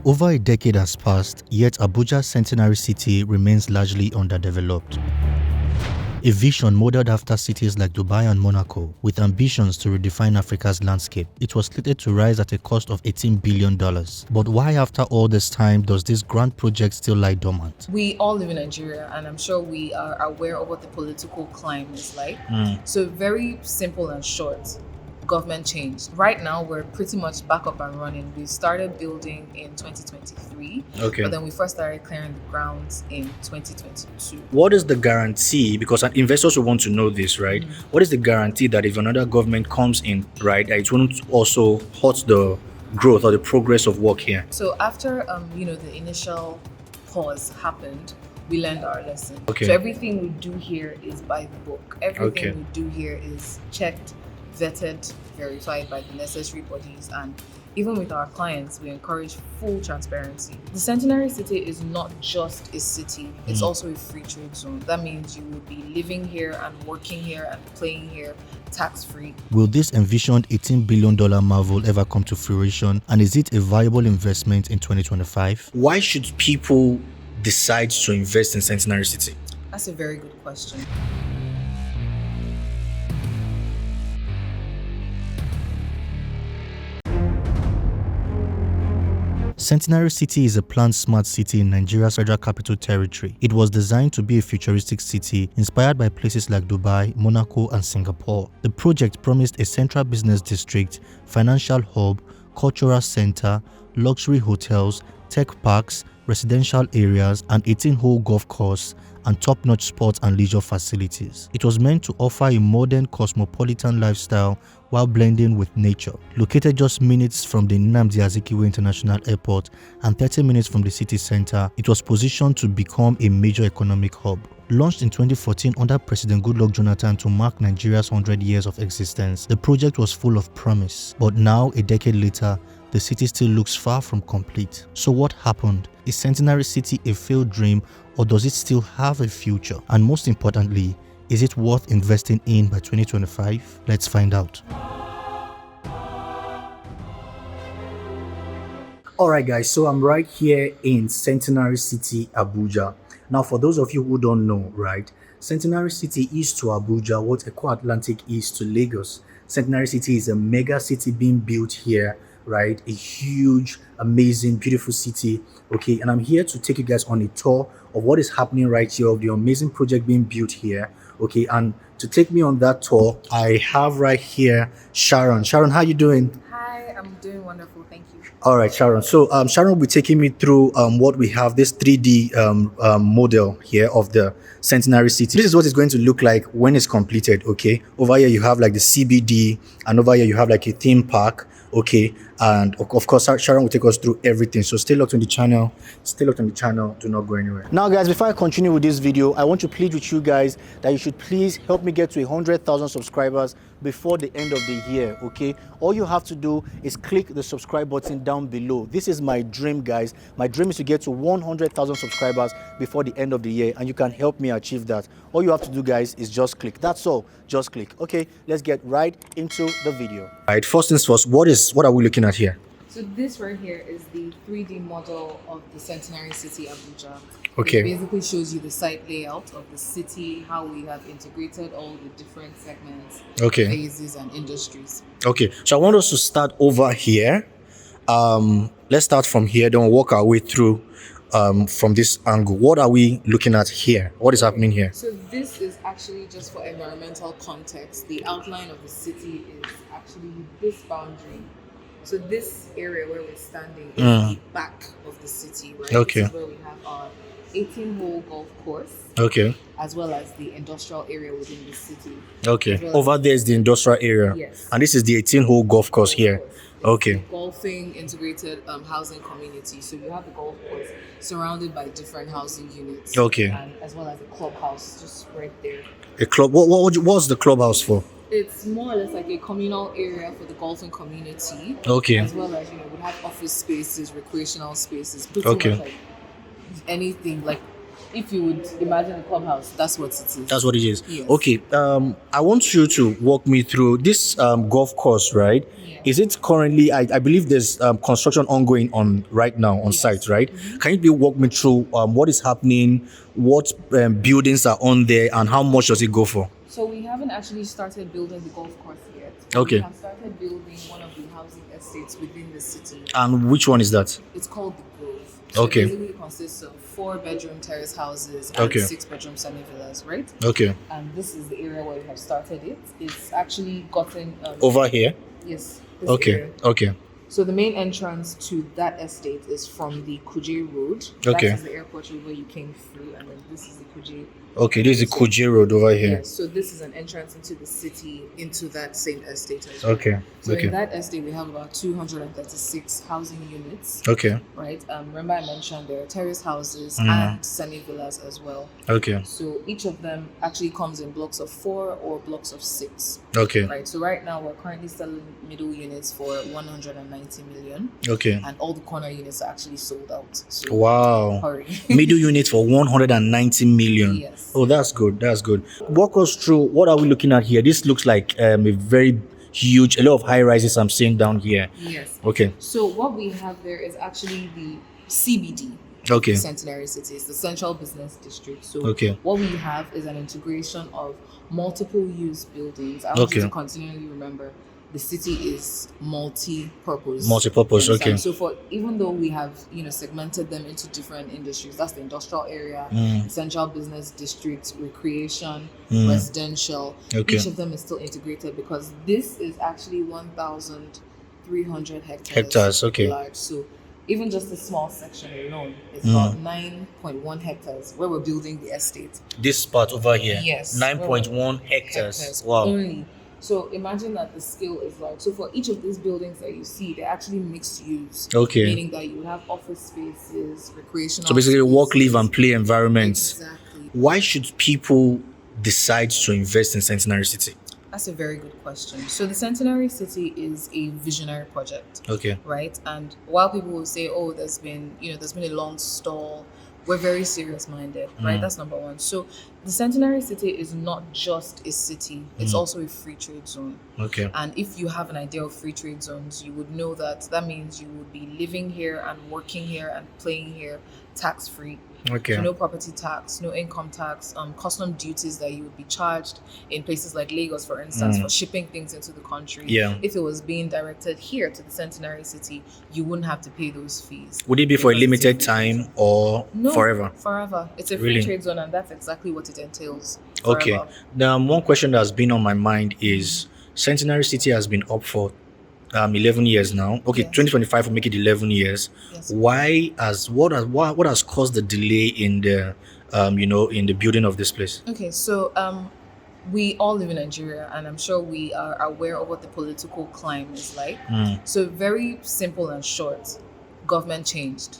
Over a decade has passed, yet Abuja's Centenary City remains largely underdeveloped. A vision modeled after cities like Dubai and Monaco, with ambitions to redefine Africa's landscape. It was slated to rise at a cost of $18 billion. But why after all this time does this grand project still lie dormant? We all live in Nigeria, and I'm sure we are aware of what the political climate is like. So very simple and short. Government changed. Right now, we're pretty much back up and running. We started building in 2023, but then we first started clearing the grounds in 2022. What is the guarantee? Because investors will want to know this, right? What is the guarantee that if another government comes in, right, it won't also hurt the growth or the progress of work here? So after the initial pause happened, we learned our lesson. So everything we do here is by the book. Everything we do here is checked, vetted, verified by the necessary bodies, and even with our clients, we encourage full transparency. The Centenary City is not just a city, it's also a free trade zone. That means you will be living here and working here and playing here tax-free. Will this envisioned $18 billion marvel ever come to fruition, and is it a viable investment in 2025? Why should people decide to invest in Centenary City? That's a very good question. Centenary City is a planned smart city in Nigeria's Federal Capital Territory. It was designed to be a futuristic city inspired by places like Dubai, Monaco, and Singapore. The project promised a central business district, financial hub, cultural center, luxury hotels, tech parks, residential areas, an 18-hole golf course, and top-notch sports and leisure facilities. It was meant to offer a modern cosmopolitan lifestyle while blending with nature. Located just minutes from the Nnamdi Azikiwe International Airport and 30 minutes from the city center, it was positioned to become a major economic hub. Launched in 2014 under President Goodluck Jonathan to mark Nigeria's 100 years of existence, the project was full of promise. But now, a decade later, the city still looks far from complete. So what happened? Is Centenary City a failed dream, or does it still have a future? And most importantly, is it worth investing in by 2025? Let's find out. Alright guys, so I'm right here in Centenary City, Abuja. Now for those of you who don't know, right, Centenary City is to Abuja what Eco Atlantic is to Lagos. Centenary City is a mega city being built here, right? A huge, amazing, beautiful city. Okay, and I'm here to take you guys on a tour of what is happening right here, of the amazing project being built here. Okay, and to take me on that tour, I have right here Sharon. Sharon, how you doing? Hi, I'm doing wonderful, thank you. All right, Sharon. So Sharon will be taking me through what we have, this 3D model here of the Centenary City. This is what it's going to look like when it's completed. Okay, over here you have like the CBD, and over here you have like a theme park. Okay, and of course Sharon will take us through everything, so stay locked on the channel, do not go anywhere. Now guys, before I continue with this video, I want to plead with you guys that you should please help me get to 100,000 subscribers before the end of the year. Okay, all you have to do is click the subscribe button down below. This is my dream, guys. My dream is to get to 100,000 subscribers before the end of the year, and you can help me achieve that. All you have to do, guys, is just click. That's all, just click. Okay, let's get right into the video. All right, first things first, what are we looking at here? So this right here is the 3D model of the Centenary City, Abuja. Okay. It basically shows you the site layout of the city, how we have integrated all the different segments, phases, and industries. Okay, so I want us to start over here. Let's start from here, then we'll walk our way through from this angle. What are we looking at here? What is happening here? So this is actually just for environmental context. The outline of the city is actually this boundary. So this area where we're standing is the back of the city, right? Okay. This is where we have our 18-hole golf course. Okay. As well as the industrial area within the city. Okay. Over there is the industrial area. Yes. And this is the 18-hole golf course here. Okay. Golfing integrated housing community. So you have the golf course surrounded by different housing units. Okay. And as well as a clubhouse just right there. A club. What's the clubhouse for? It's more or less like a communal area for the golfing community. Okay. As well as, we have office spaces, recreational spaces, pretty much like anything, like if you would imagine a clubhouse, that's what it is. That's what it is. Yes. Okay. I want you to walk me through this golf course, right? Yeah. Is it currently? I believe there's construction ongoing on right now on Yes. site, right? Can you walk me through what is happening, what buildings are on there, and how much does it go for? So we haven't actually started building the golf course yet. Okay. We have started building one of the housing estates within the city. And which one is that? It's called the Grove. So Okay. It basically consists of 4-bedroom terrace houses and Okay. 6-bedroom semi-villas, right? Okay. And this is the area where we have started it. It's actually gotten... Over here? Yes. This Okay. area. Okay. So the main entrance to that estate is from the Kuje Road. Okay. That is the airport road where you came through, and then this is the Kuje. Okay, this is the Kuje Road over here. Yes, so this is an entrance into the city, into that same estate as well. Okay. So Okay. in that estate, we have about 236 housing units, Okay. right? Remember I mentioned there are terrace houses Mhm. and semi-villas as well. Okay. So each of them actually comes in blocks of 4 or blocks of 6, Okay. right? So right now, we're currently selling middle units for 190 million. Okay. And all the corner units are actually sold out. So Wow. hurry. Middle unit for 190 million. Yes. Oh, that's good. That's good. Walk us through, what are we looking at here? This looks like a very huge, a lot of high rises I'm seeing down here. Yes. Okay. So what we have there is actually the CBD. Okay. Centenary City. It's the Central Business District. So Okay. what we have is an integration of multiple use buildings. I want you Okay. to continually remember the city is multi-purpose. Multi-purpose, You understand? okay. So for even though we have segmented them into different industries, that's the industrial area, Central Business District, recreation, residential. Okay. Each of them is still integrated because this is actually 1,300 hectares. Hectares, okay. Large. So even just a small section alone, it's about 9.1 hectares where we're building the estate. This part over here. Yes. 9.1 hectares. Wow. Only. So imagine that the scale is large. So for each of these buildings that you see, they're actually mixed use. Okay. Meaning that you have office spaces, recreational So basically, spaces. work, live, and play environments. Exactly. Why should people decide to invest in Centenary City? That's a very good question. So the Centenary City is a visionary project. Okay. Right? And while people will say, oh, there's been a long stall, we're very serious minded, right? That's number one. So the Centenary City is not just a city, it's also a free trade zone. Okay. And if you have an idea of free trade zones, you would know that means you would be living here and working here and playing here tax free. Okay. So no property tax, no income tax, custom duties that you would be charged in places like Lagos, for instance, for shipping things into the country. Yeah. If it was being directed here to the Centenary City, you wouldn't have to pay those fees. Would it be for a Because it's limited free time or No, forever? Forever. It's a free Really? trade zone, and that's exactly what it entails. Okay. Forever. Now, one question that's been on my mind is Centenary City has been up for 11 years now. Okay, Yes. 2025 will make it 11 years. Yes. What has caused the delay in the in the building of this place? Okay, so we all live in Nigeria, and I'm sure we are aware of what the political climate is like. So very simple and short, government changed.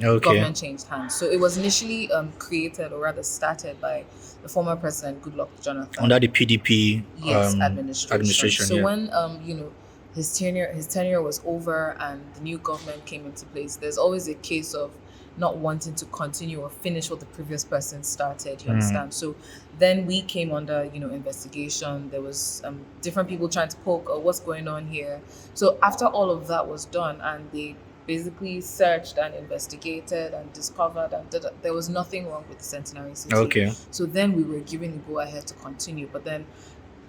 Okay. Government changed hands. So it was initially created, or rather started, by the former president, Goodluck Jonathan. Under the PDP Administration. So yeah. when his tenure was over and the new government came into place, there's always a case of not wanting to continue or finish what the previous person started. You understand? So then we came under investigation. There was different people trying to poke, what's going on here. So after all of that was done, and they basically searched and investigated and discovered there was nothing wrong with the Centenary City. Okay. So then we were given the go ahead to continue. But then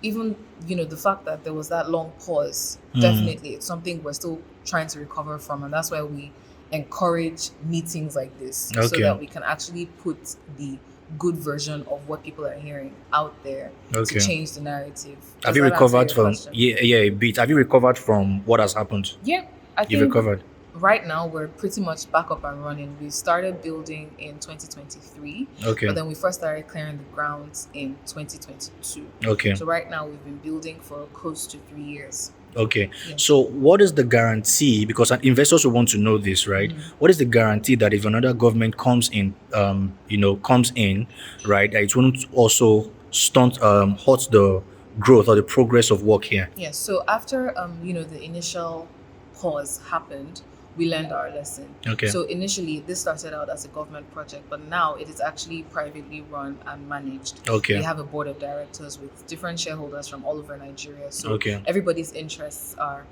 even the fact that there was that long pause, definitely it's something we're still trying to recover from, and that's why we encourage meetings like this, so Okay. that we can actually put the good version of what people are hearing out there Okay. to change the narrative. Have Does you that answer recovered your from question? a bit? Have you recovered from what has happened? Yeah, I You've think recovered. right now we're pretty much back up and running. We started building in 2023, Okay. but then we first started clearing the grounds in 2022. Okay. So right now we've been building for close to 3 years. Okay. Yeah. So what is the guarantee? Because investors will want to know this, right? What is the guarantee that if another government comes in, right, that it won't also halt the growth or the progress of work here? Yes. So after the initial pause happened, we learned our lesson. Okay. So initially, this started out as a government project, but now it is actually privately run and managed. Okay. We have a board of directors with different shareholders from all over Nigeria. So Okay. everybody's interests are,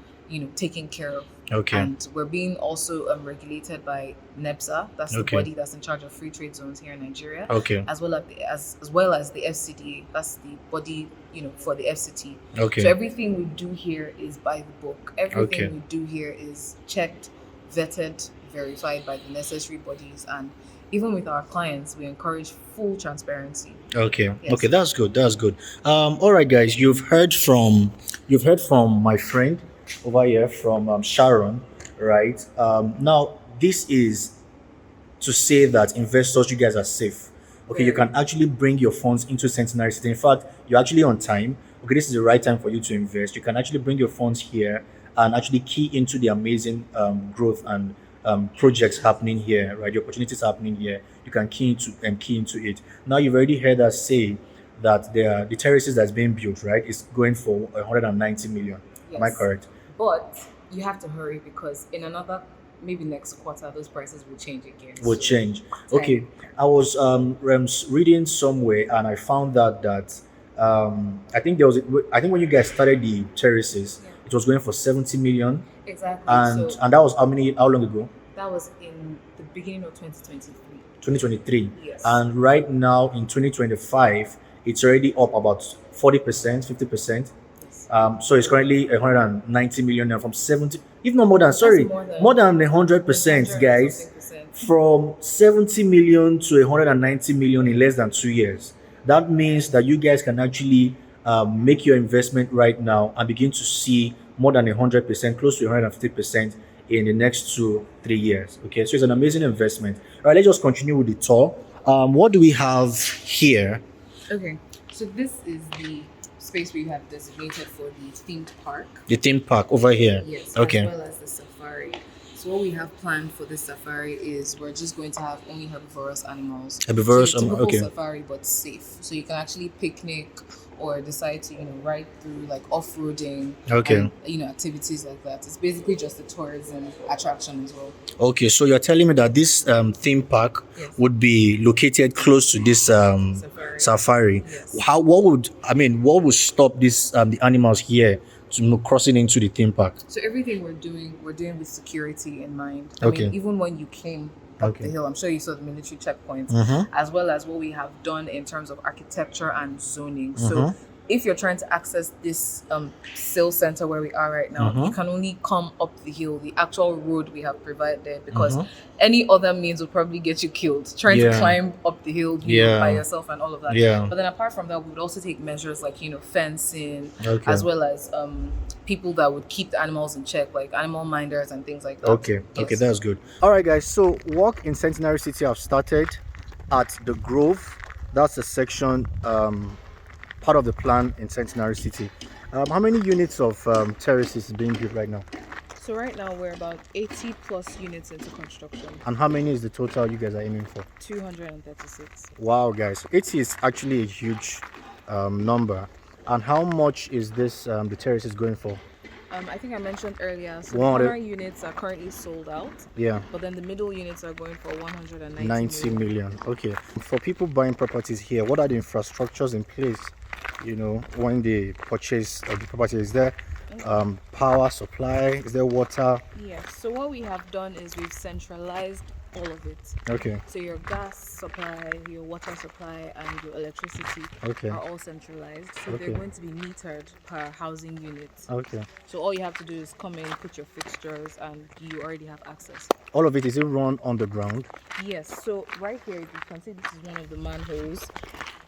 taken care of. Okay. And we're being also regulated by NEPSA. That's the Okay. body that's in charge of free trade zones here in Nigeria. Okay. As well as the FCDA. That's the body, for the FCT. Okay. So everything we do here is by the book. Everything Okay. we do here is checked, vetted, verified by the necessary bodies, and even with our clients, we encourage full transparency. Okay. Yes. Okay, that's good. That's good. All right, guys. You've heard from my friend over here from Sharon, right? Now this is to say that investors, you guys are safe. Okay, you Very. can actually bring your funds into Centenary City. In fact, you're actually on time. Okay, this is the right time for you to invest. You can actually bring your funds here and actually key into the amazing growth and projects happening here, right? The opportunities happening here. You can key into it. Now you've already heard us say that the terraces that's being built, right, is going for 190 million. Am I Yes. correct? But you have to hurry because in another, maybe next quarter, those prices will change again. Will So, change. Okay, I was reading somewhere and I found out that I think when you guys started the terraces, Yeah. it was going for 70 million, exactly. and So that was how long ago? that was in the beginning of 2023. 2023. Yes. And right now in 2025, it's already up about 40%, 50%. Yes. So it's currently 190 million now from 70, if not more than, sorry, more than 100%, 100 guys. something percent. From 70 million to 190 million in less than 2 years. That means that you guys can actually make your investment right now and begin to see more than 100%, close to 150% in the next 2-3 years. Okay, so it's an amazing investment. All right, let's just continue with the tour. What do we have here? Okay, so this is the space we have designated for the themed park. The theme park over here. Yes. Okay. As well as the safari. So what we have planned for this safari is we're just going to have only herbivorous animals. Herbivorous, so typical okay. safari, but safe. So you can actually picnic or decide to ride through like off-roading. Okay. And, activities like that. It's basically just a tourism attraction as well. Okay, so you're telling me that this theme park Yes. would be located close to this safari. Yes. What would stop this the animals here to crossing into the theme park? So everything we're doing with security in mind. Okay. Even when you came up Okay. the hill, I'm sure you saw the military checkpoints, Mhm. as well as what we have done in terms of architecture and zoning. Mhm. So if you're trying to access this sales center where we are right now, Mhm. you can only come up the hill, the actual road we have provided, because Mhm. any other means would probably get you killed trying Yeah. to climb up the hill Yeah. by yourself and all of that. Yeah. But then apart from that, we would also take measures like fencing, Okay. as well as people that would keep the animals in check, like animal minders and things like that. Okay, Yes. okay, that's good. All right, guys. So walk in Centenary City have started at the Grove. That's the section part of the plan in Centenary City. How many units of terraces is being built right now? So right now we're about 80 plus units into construction. And how many is the total you guys are aiming for? 236. Wow, guys, 80 is actually a huge number. And how much is this the terraces going for? I think I mentioned earlier, so Wow, the corner units are currently sold out, Yeah, but then the middle units are going for 190 90 million. million. Okay. For people buying properties here, what are the infrastructures in place? When they purchase the property, is there power supply? Is there water? Yes, so what we have done is we've centralized all of it. Okay. So your gas supply, your water supply, and your electricity Okay. are all centralized. So Okay. they're going to be metered per housing unit. Okay. So all you have to do is come in, put your fixtures, and you already have access. All of it, is it run underground? Yes, so right here you can see this is one of the manholes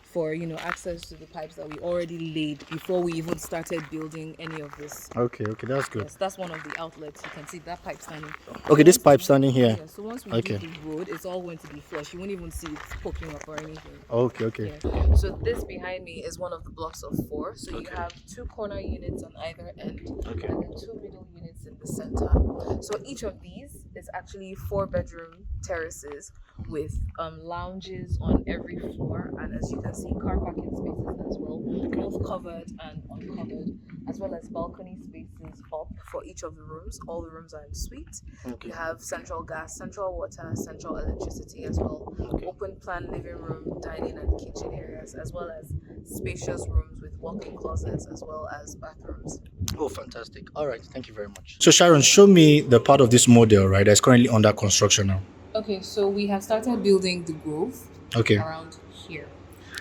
for access to the pipes that we already laid before we even started building any of this. Okay, that's good. Yes, that's one of the outlets. You can see that pipe standing. Okay, this pipe standing here. Yeah, so once we Okay. do the road, it's all going to be flush. You won't even see it poking up or anything. Okay. Yeah. So this behind me is one of the blocks of 4. So you have 2 corner units on either end, Okay. and then 2 middle units in the center. So each of these is actually 4-bedroom terraces with lounges on every floor, and as you can see, car parking spaces as well, both covered and uncovered, as well as balcony spaces up for each of the rooms. All the rooms are in suite. Okay. We have central gas, central water, central electricity as well. Okay. Open plan living room, dining and kitchen areas, as well as spacious rooms with walk-in closets as well as bathrooms. Oh, fantastic. All right. Thank you very much. So, Sharon, show me the part of this model, right, that's currently under construction now. Okay, so we have started building the Grove Okay. around here.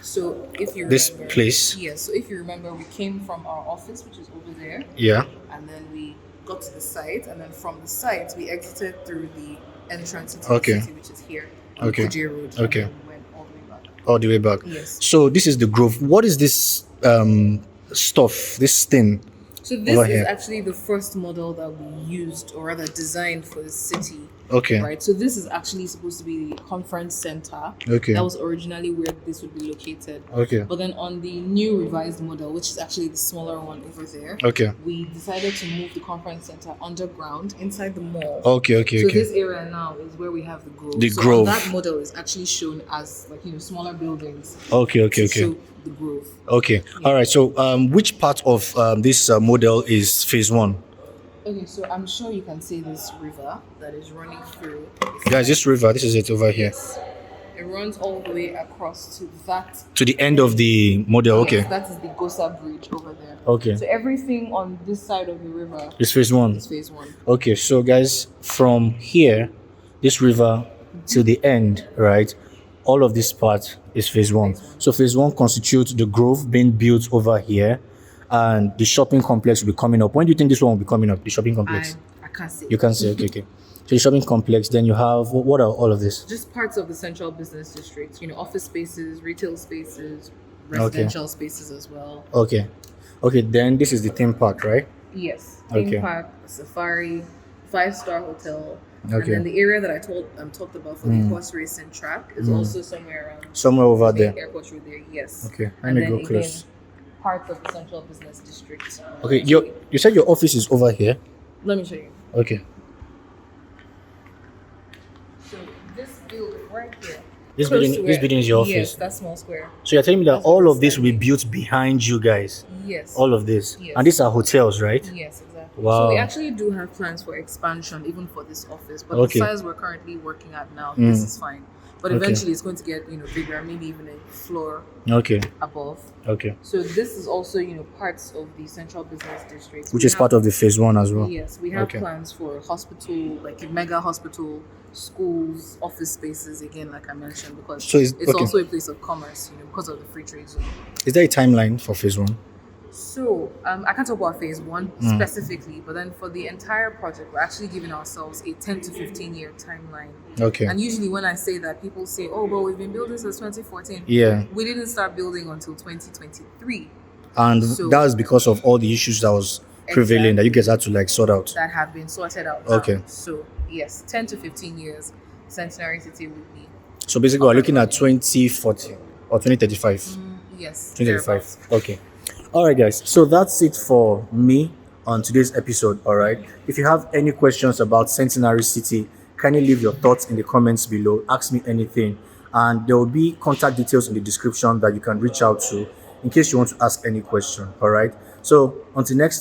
So if you This remember, place? yes. So if you remember, we came from our office, which is over there, Yeah. and then we got to the site, and then from the site we exited through the entrance into Okay. the city, which is here on Okay. Kuje Road. Okay. And then we went all the way back. All the way back. Yes. So, this is the Grove. What is this stuff, this thing? So this Over is here. actually the first model that we used, or rather designed for the city. Okay. Right. So this is actually supposed to be the conference center. Okay. That was originally where this would be located. Okay. But then on the new revised model, which is actually the smaller one over there, Okay. we decided to move the conference center underground inside the mall. Okay. Okay. So Okay. this area now is where we have the Grove. The so Grove. That model is actually shown as smaller buildings. Okay. Okay. to Okay. show the Grove. Okay. All right. So, which part of this model is phase one? Okay, so I'm sure you can see this river that is running through. Guys, this river, this is it over here. Yes. It runs all the way across to that. To the end of the model. Okay. Yes, that is the Gosa Bridge over there. Okay. So everything on this side of the river It's phase one. is phase one. Okay. So, guys, from here, this river to the end, right? All of this part is phase one. Phase one. So, phase one constitutes the Grove being built over here, and the shopping complex will be coming up. When do you think this one will be coming up? The shopping complex. I can't see. You can say, okay, okay. So the shopping complex. Then you have what are all of this? Just parts of the central business district. Office spaces, retail spaces, residential spaces as well. Okay, okay. Then this is the theme park, right? Yes. Theme Okay. park, safari, 5-star hotel. And Okay. then the area that I talked about for the horse racing track is also somewhere around Somewhere over the there. airport road there. Yes. Okay, let And me then go again, close. part of the central business district. Okay, you said your office is over here. Let me show you. Okay. So this building right here. This close building, to this where- building is your Yes, office. that small square. So you're telling me that That's where all we're of this will be standing. built behind you guys. Yes. All of this, Yes. and these are hotels, right? Yes, exactly. Wow. So we actually do have plans for expansion even for this office, but Okay. the size we're currently working at now, this is fine. But Okay. eventually it's going to get bigger, maybe even a floor Okay, above. okay. So this is also parts of the central business district, Which is part of the phase one as well. Yes, we have Okay. plans for hospital, like a mega hospital, schools, office spaces. Again, like I mentioned, because So it's- it's okay. also a place of commerce, because of the free trade zone. Is there a timeline for phase one? So I can't talk about phase one specifically, but then for the entire project, we're actually giving ourselves a 10 to 15 year timeline. Okay. And usually when I say that, people say, "Oh, but we've been building since 2014." Yeah, We didn't start building until 2023. and So- that's because of all the issues that was prevailing that you guys had to sort out. That have been sorted out. now. Okay. So yes, 10 to 15 years, Centenary City would be. So basically, we're looking at 2040 or 2035. Yes. 2035. Okay. All right, guys. So that's it for me on today's episode. All right. If you have any questions about Centenary City, kindly leave your thoughts in the comments below. Ask me anything. And there will be contact details in the description that you can reach out to in case you want to ask any question. All right. So until next time.